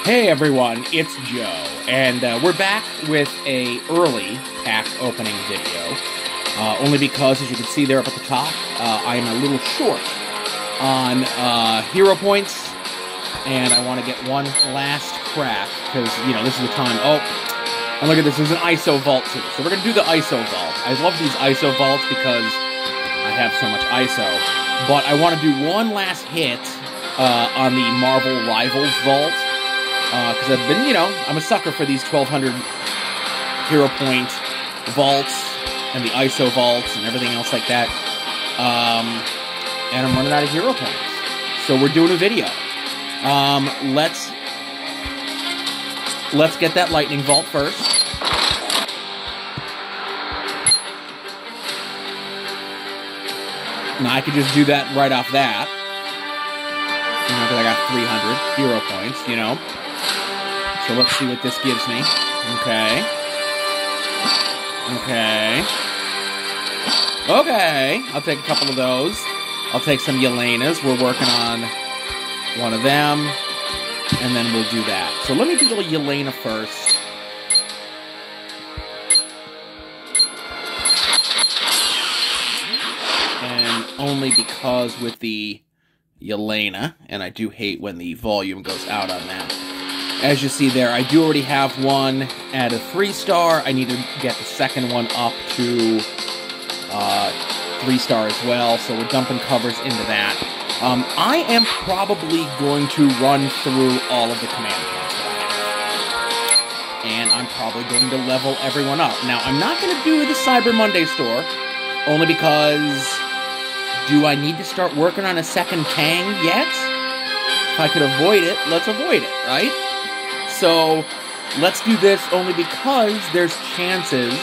Hey everyone, it's Joe, and we're back with a early pack opening video. Only because, as you can see there up at the top, I am a little short on hero points, and I want to get one last crack, because, you know, this is the time. Oh, and look at this, there's an ISO vault too. So we're going to do the ISO vault. I love these ISO vaults because I have so much ISO. But I want to do one last hit on the Marvel Rivals vault. Because I've been, you know, I'm a sucker for these 1200 hero point vaults and the ISO vaults and everything else like that. And I'm running out of hero points. So we're doing a video. Let's get that lightning vault first. Now I could just do that right off that. You know, because I got 300 hero points, you know. So let's see what this gives me. Okay. Okay. I'll take a couple of those. I'll take some Yelenas. We're working on one of them. And then we'll do that. So let me do the Yelena first. And only because with the Yelena, and I do hate when the volume goes out on that. As you see there, I do already have one at a 3-star. I need to get the second one up to 3-star as well, so we're dumping covers into that. I am probably going to run through all of the command points that I have. And I'm probably going to level everyone up. Now, I'm not going to do the Cyber Monday store, only because do I need to start working on a second Kang yet? If I could avoid it, let's avoid it, right? So, let's do this only because there's chances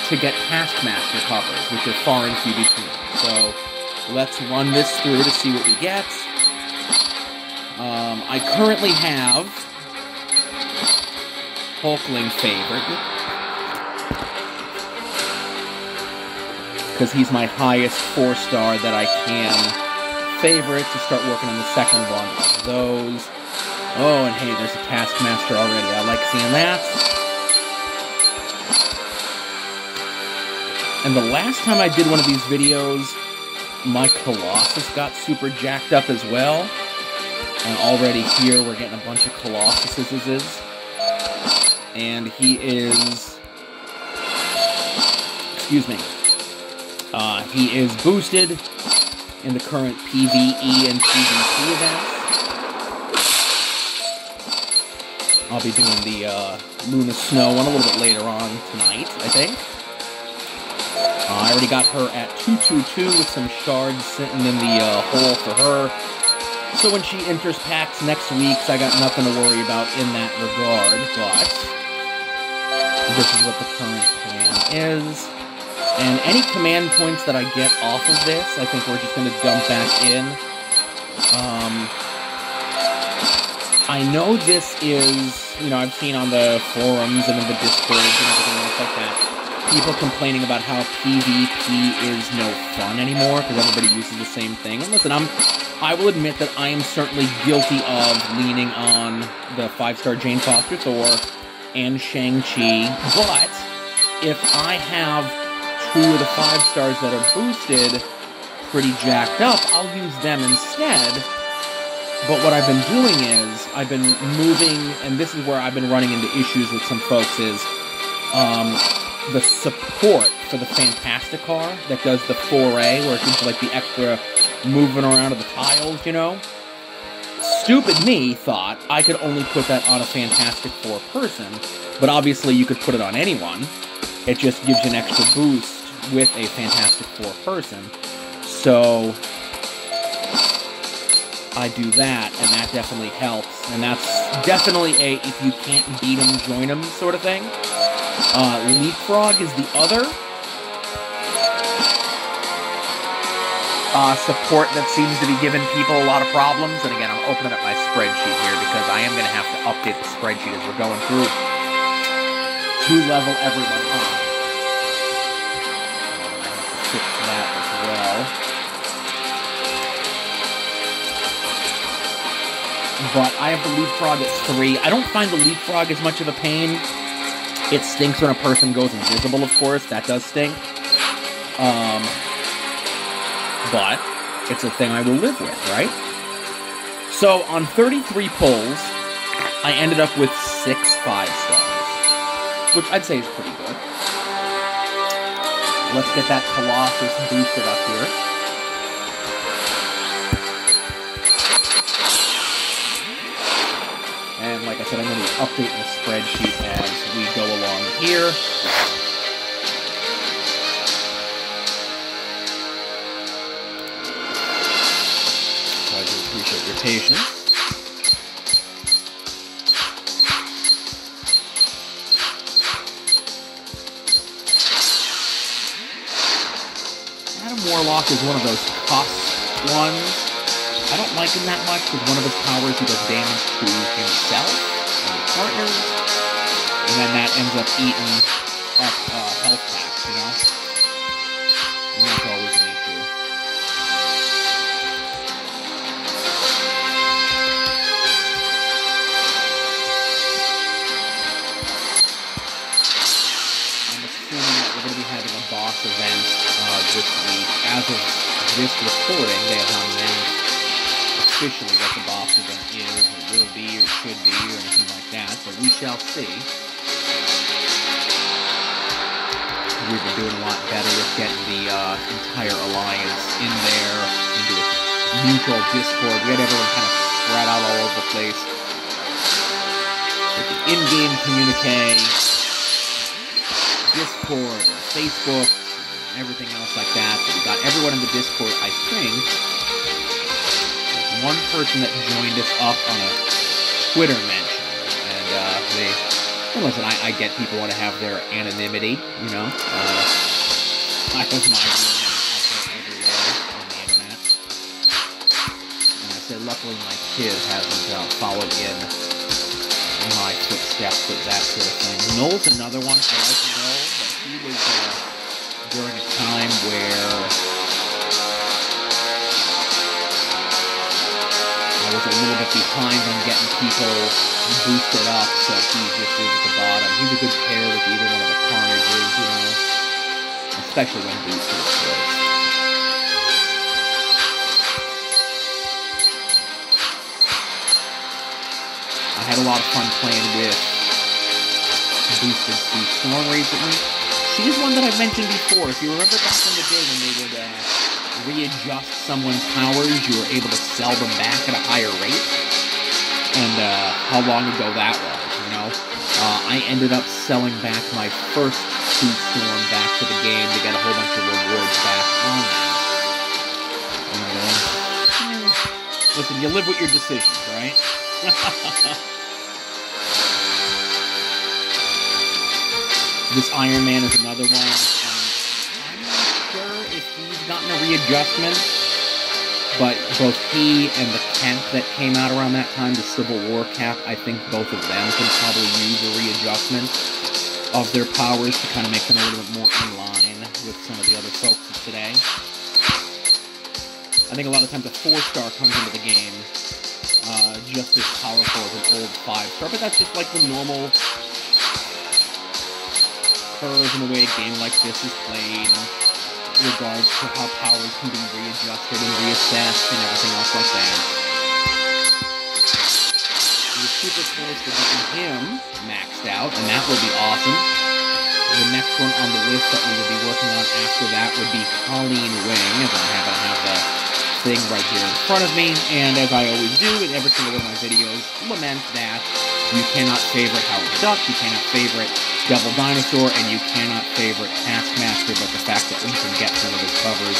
to get Taskmaster covers, which are far and few between. So, let's run this through to see what we get. I currently have Hulkling favorite, because he's my highest 4-star that I can favorite to start working on the second one of those. Oh, and hey, there's a Taskmaster already. I like seeing that. And the last time I did one of these videos, my Colossus got super jacked up as well. And already here, we're getting a bunch of Colossuses. And he is... Excuse me. He is boosted in the current PvE and PvP events. I'll be doing the Luna Snow one a little bit later on tonight, I think. I already got her at 222 with some shards sitting in the hole for her. So when she enters packs next week, I got nothing to worry about in that regard, but this is what the current plan is. And any command points that I get off of this, I think we're just going to dump back in. I know this is, you know, I've seen on the forums and in the Discords and everything else like that, people complaining about how PvP is no fun anymore because everybody uses the same thing. And listen, I will admit that I am certainly guilty of leaning on the 5-star Jane Foster Thor and Shang-Chi, but if I have 2 of the 5-stars that are boosted pretty jacked up, I'll use them instead. But what I've been doing is, I've been moving, and this is where I've been running into issues with some folks, is the support for the Fantastic car that does the 4A, where it gives like the extra movement around of the tiles, you know? Stupid me thought I could only put that on a Fantastic Four person, but obviously you could put it on anyone. It just gives you an extra boost with a Fantastic Four person. So I do that, and that definitely helps. And that's definitely a if you can't beat them, join them sort of thing. Leapfrog is the other support that seems to be giving people a lot of problems. And again, I'm opening up my spreadsheet here because I am going to have to update the spreadsheet as we're going through to level everyone up. And I have to fix that as well. but I have the leapfrog at 3. I don't find the leapfrog as much of a pain. It stinks when a person goes invisible, of course. That does stink. But it's a thing I will live with, right? So, on 33 pulls, I ended up with 6 5-stars, which I'd say is pretty good. Let's get that Colossus boosted up here. And like I said, I'm going to be updating the spreadsheet as we go along here. So I do appreciate your patience. Warlock is one of those cuss ones. I don't like him that much because one of his powers he does damage to himself and his partners, and then that ends up eating up health packs, you know? And that's always an issue. I'm assuming that we're going to be having a boss event this week. As of this recording, they have not announced officially what the boss event is, or will be, or should be, or anything like that, but we shall see. We've been doing a lot better with getting the entire alliance in there, into a mutual Discord. We had everyone kind of spread out all over the place. With the in-game communique, Discord, or Facebook, everything else like that, but we got everyone in the Discord, I think. There's one person that joined us up on a Twitter mention, and listen, I get people want to have their anonymity, you know, I have my real name everywhere on the internet, and I said, luckily my kid hasn't followed in my footsteps with that sort of thing. Noel's another one, I like Noel, but he was, during a time where I was a little bit behind on getting people boosted up, so he just is at the bottom. He's a good pair with either one of the Carnages, you know, especially when boosted, of course. I had a lot of fun playing with boosted Sue Storm recently. She's one that I've mentioned before. If you remember back in the day when they would readjust someone's powers, you were able to sell them back at a higher rate. And how long ago that was, you know? I ended up selling back my first Sue Storm back to the game to get a whole bunch of rewards back on that. And, listen, you live with your decisions, right? This Iron Man is another one. I'm not sure if he's gotten a readjustment, but both he and the Kent that came out around that time, the Civil War cap, I think both of them can probably use a readjustment of their powers to kind of make them a little bit more in line with some of the other folks of today. I think a lot of times a 4-star comes into the game just as powerful as an old 5-star, but that's just like the normal curve in the way a game like this is played in regards to how powers can be readjusted and reassessed and everything else like that. We're super close to getting him maxed out, and that would be awesome. The next one on the list that we would be working on after that would be Colleen Wing, as I happen to have the thing right here in front of me, and as I always do in every single one of my videos, lament that you cannot favorite Howard the Duck, you cannot favorite Devil Dinosaur, and you cannot favorite Taskmaster, but the fact that we can get some of his covers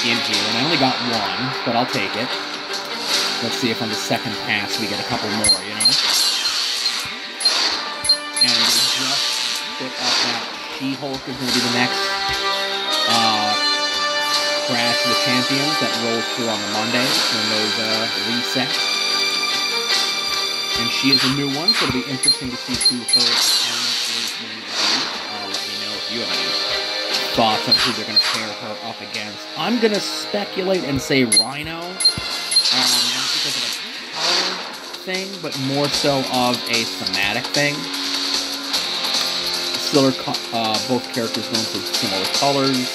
in here, and I only got one, but I'll take it. Let's see if on the second pass we get a couple more, you know? And they just put up that She-Hulk is going to be the next Crash of the Champions that rolls through on the Mondays when those reset. And she is a new one, so it'll be interesting to see who her opponent is going to be. Let me know if you have any thoughts on who they're going to pair her up against. I'm going to speculate and say Rhino. Not because of a power thing, but more so of a thematic thing. Still are both characters known for similar colors.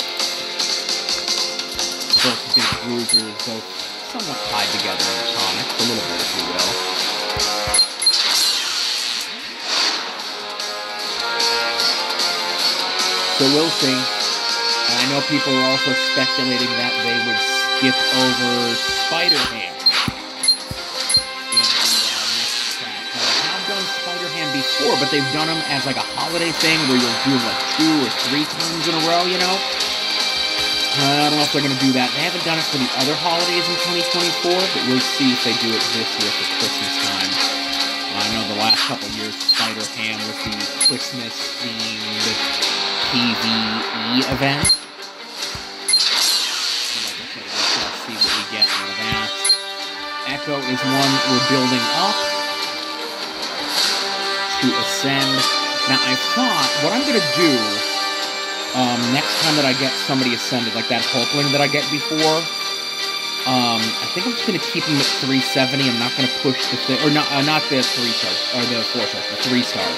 Both big bruisers, both somewhat tied together in the comics, a little bit, if you will. So we'll see. And I know people are also speculating that they would skip over Spider-Ham in the next track. Now, they have done Spider-Ham before, but they've done them as like a holiday thing where you'll do like 2 or 3 times in a row, you know? I don't know if they're going to do that. They haven't done it for the other holidays in 2024, but we'll see if they do it this year for Christmas time. I know the last couple years, Spider-Ham was the Christmas-themed PvE event. So like I said, we shall see what we get out of that. Echo is one we're building up to ascend. Now, I thought what I'm going to do next time that I get somebody ascended, like that Hulkling that I get before, I think I'm just going to keep them at 370. I'm not going to push the thing, or not the 3 stars, or the 4 stars, the 3 stars.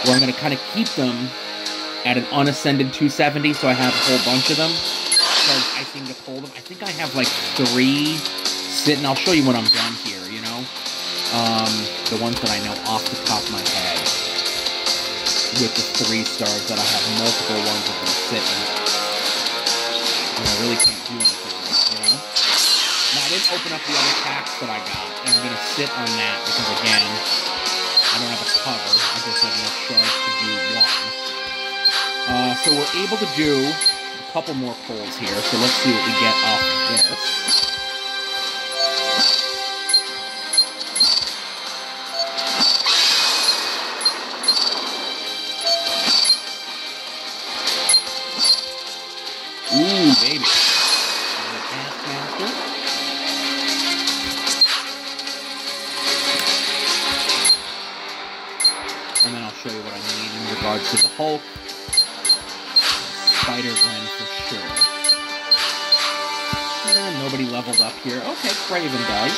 Where I'm going to kind of keep them at an unascended 270, so I have a whole bunch of them, because I seem to pull them. I think I have like 3 sitting. I'll show you when I'm done here, you know? The ones that I know off the top of my head. With the 3 stars that I have multiple ones of them sitting. And I really can't do anything with, you know? Now, I didn't open up the other packs that I got, and I'm going to sit on that because, again, I don't have a cover. I just have enough shards to do 1. So we're able to do a couple more pulls here, so let's see what we get off of this. Ooh, baby. And then I'll show you what I need in regards to the Hulk. Spider-Gwen for sure. Nobody leveled up here. Okay, Craven does.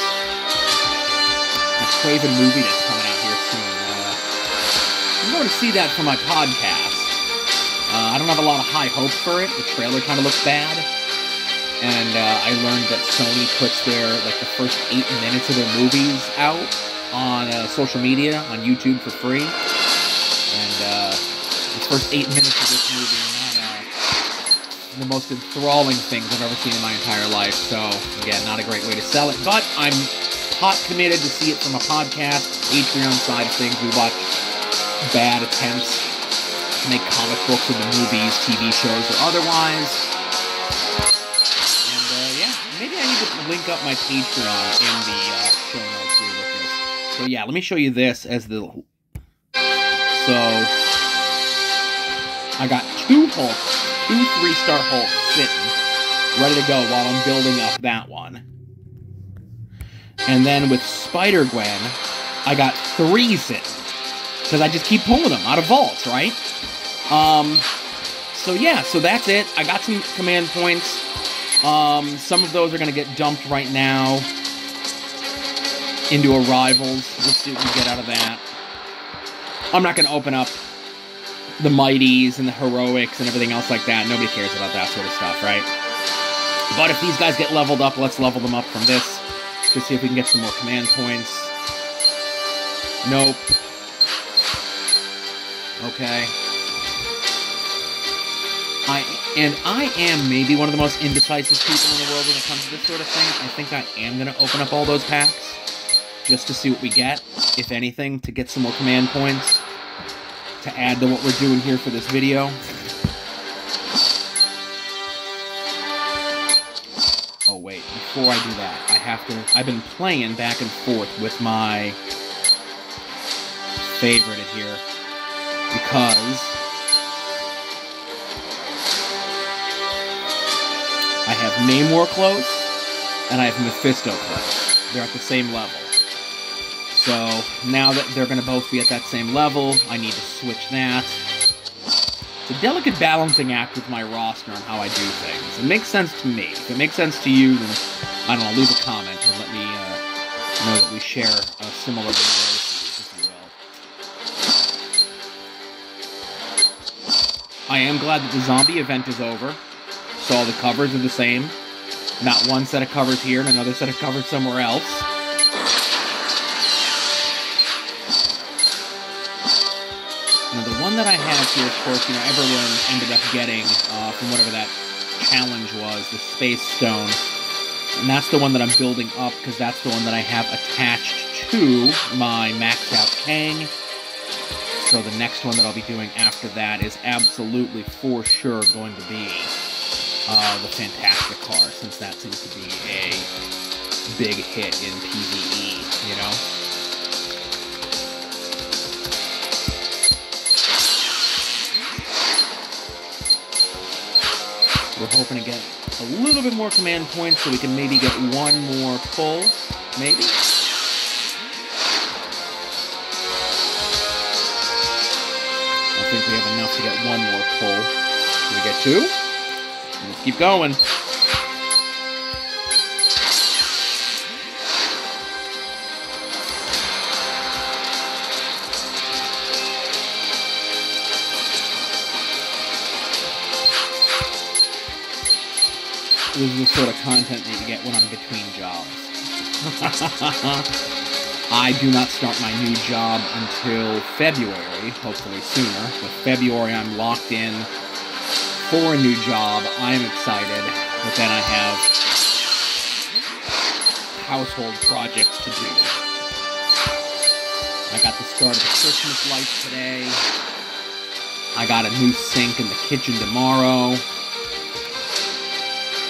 A Craven movie that's coming out here soon. I'm going to see that for my podcast. I don't have a lot of high hopes for it. The trailer kind of looks bad. And I learned that Sony puts like the first 8 minutes of their movies out on social media, on YouTube for free. And the first 8 minutes of this movie are not the most enthralling things I've ever seen in my entire life. So, again, not a great way to sell it. But I'm hot committed to see it from a podcast, Patreon side of things. We watch bad attempts to make comic books into movies, TV shows, or otherwise. And, yeah, maybe I need to link up my Patreon in the show notes here with this. So, yeah, let me show you this as the... So, I got 2 Hulks, 2 3-star Hulks sitting, ready to go while I'm building up that one. And then with Spider-Gwen, I got 3 sitting. Because I just keep pulling them out of vaults, right? So yeah, so that's it. I got some command points. Some of those are going to get dumped right now into Arrivals. Let's see what we get out of that. I'm not going to open up the Mighties and the Heroics and everything else like that. Nobody cares about that sort of stuff, right? But if these guys get leveled up, let's level them up from this to see if we can get some more command points. Nope. Okay. I am maybe one of the most indecisive people in the world when it comes to this sort of thing. I think I am going to open up all those packs just to see what we get, if anything, to get some more command points to add to what we're doing here for this video. Oh wait, before I do that, I've been playing back and forth with my favorite here because I have Namor close, and I have Mephisto close. They're at the same level. So, now that they're going to both be at that same level, I need to switch that. It's a delicate balancing act with my roster on how I do things. It makes sense to me. If it makes sense to you, then, I don't know, leave a comment and let know that we share a similar neuroses, if you will. I am glad that the zombie event is over, so all the covers are the same. Not one set of covers here and another set of covers somewhere else. Now, the one that I have here, of course, everyone ended up getting from whatever that challenge was, the Space Stone. And that's the one that I'm building up, because that's the one that I have attached to my maxed out Kang. So the next one that I'll be doing after that is absolutely, for sure, going to be the Fantastic Car, since that seems to be a big hit in PvE, We're hoping to get a little bit more command points so we can maybe get one more pull. Maybe? I think we have enough to get one more pull. Can we get two? Let's keep going. This is the sort of content that you get when I'm between jobs. I do not start my new job until February, hopefully sooner. But February, I'm locked in for a new job. I'm excited, but then I have household projects to do. I got the start of the Christmas lights today. I got a new sink in the kitchen tomorrow.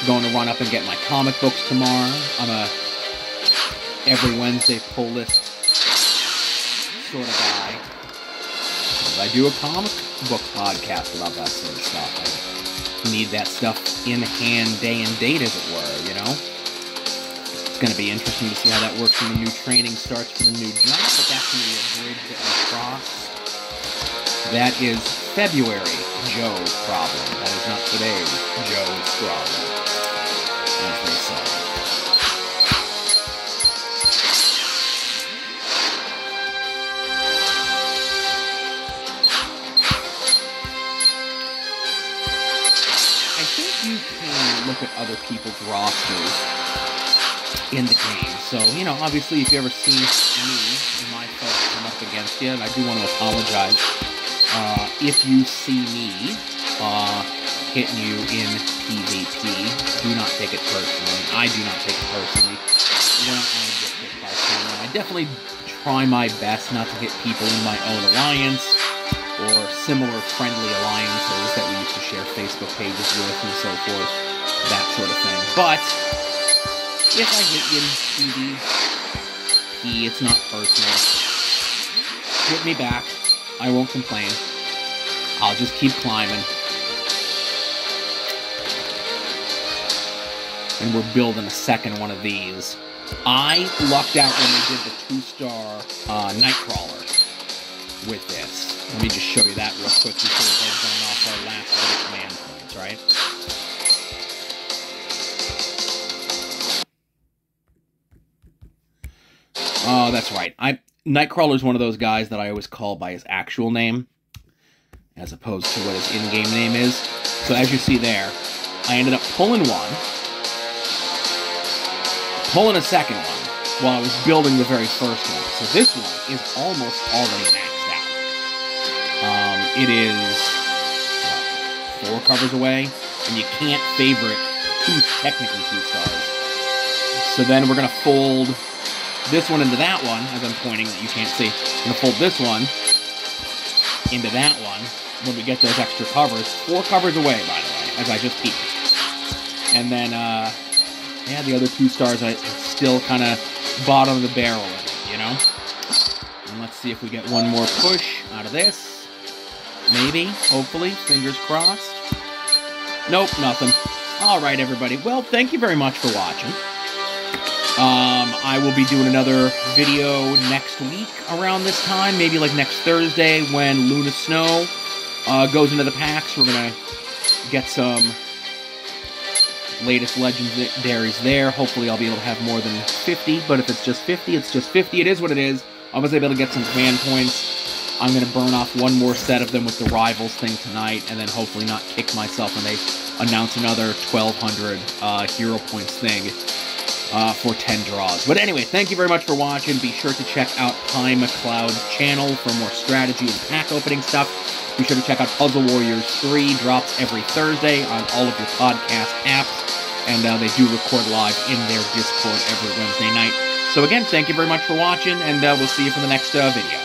Going to run up and get my comic books tomorrow. I'm a every Wednesday pull list sort of guy. I do a comic book podcast about that sort of stuff. I need that stuff in hand, day and date, as it were, It's going to be interesting to see how that works when the new training starts for the new job, but that's going to be a bridge that we cross. That is February Joe's problem. That is not today's Joe's problem. As they say. I think you can look at other people's rosters in the game. So, obviously, if you ever see me and my folks come up against you, and I do want to apologize, if you see me hitting you in PvP, do not take it personally. I do not take it personally when I get hit by someone. I definitely try my best not to hit people in my own alliance or similar friendly alliances that we used to share Facebook pages with and so forth, that sort of thing. But if I hit you in PvP, it's not personal. Hit me back. I won't complain. I'll just keep climbing. And we're building a second one of these. I lucked out when they did the 2-star Nightcrawler with this. Let me just show you that real quick before we go going off our last bit of command points, right? Oh, that's right. Nightcrawler's one of those guys that I always call by his actual name, as opposed to what his in-game name is. So as you see there, I ended up pulling one, pulling a second one while I was building the very first one. So this one is almost already maxed out. It is 4 covers away, and you can't favorite technically 2 stars. So then we're going to fold this one into that one, as I'm pointing that you can't see. I'm going to fold this one into that one when we get those extra covers. 4 covers away, by the way, as I just peeked. And then, yeah, the other 2 stars, it's still kind of bottom of the barrel in it, And let's see if we get one more push out of this. Maybe, hopefully, fingers crossed. Nope, nothing. Alright, everybody. Well, thank you very much for watching. I will be doing another video next week around this time, maybe like next Thursday when Luna Snow goes into the packs. We're going to get some latest legendaries there. Hopefully I'll be able to have more than 50, but if it's just 50, it's just 50. It is what it is. I was able to get some command points. I'm going to burn off one more set of them with the Rivals thing tonight, and then hopefully not kick myself when they announce another 1,200 hero points thing for 10 draws. But anyway, thank you very much for watching. Be sure to check out Pie McLeod's channel for more strategy and pack opening stuff. Be sure to check out Puzzle Warriors 3, drops every Thursday on all of your podcast apps, and they do record live in their Discord every Wednesday night. So again, thank you very much for watching, and we'll see you for the next video.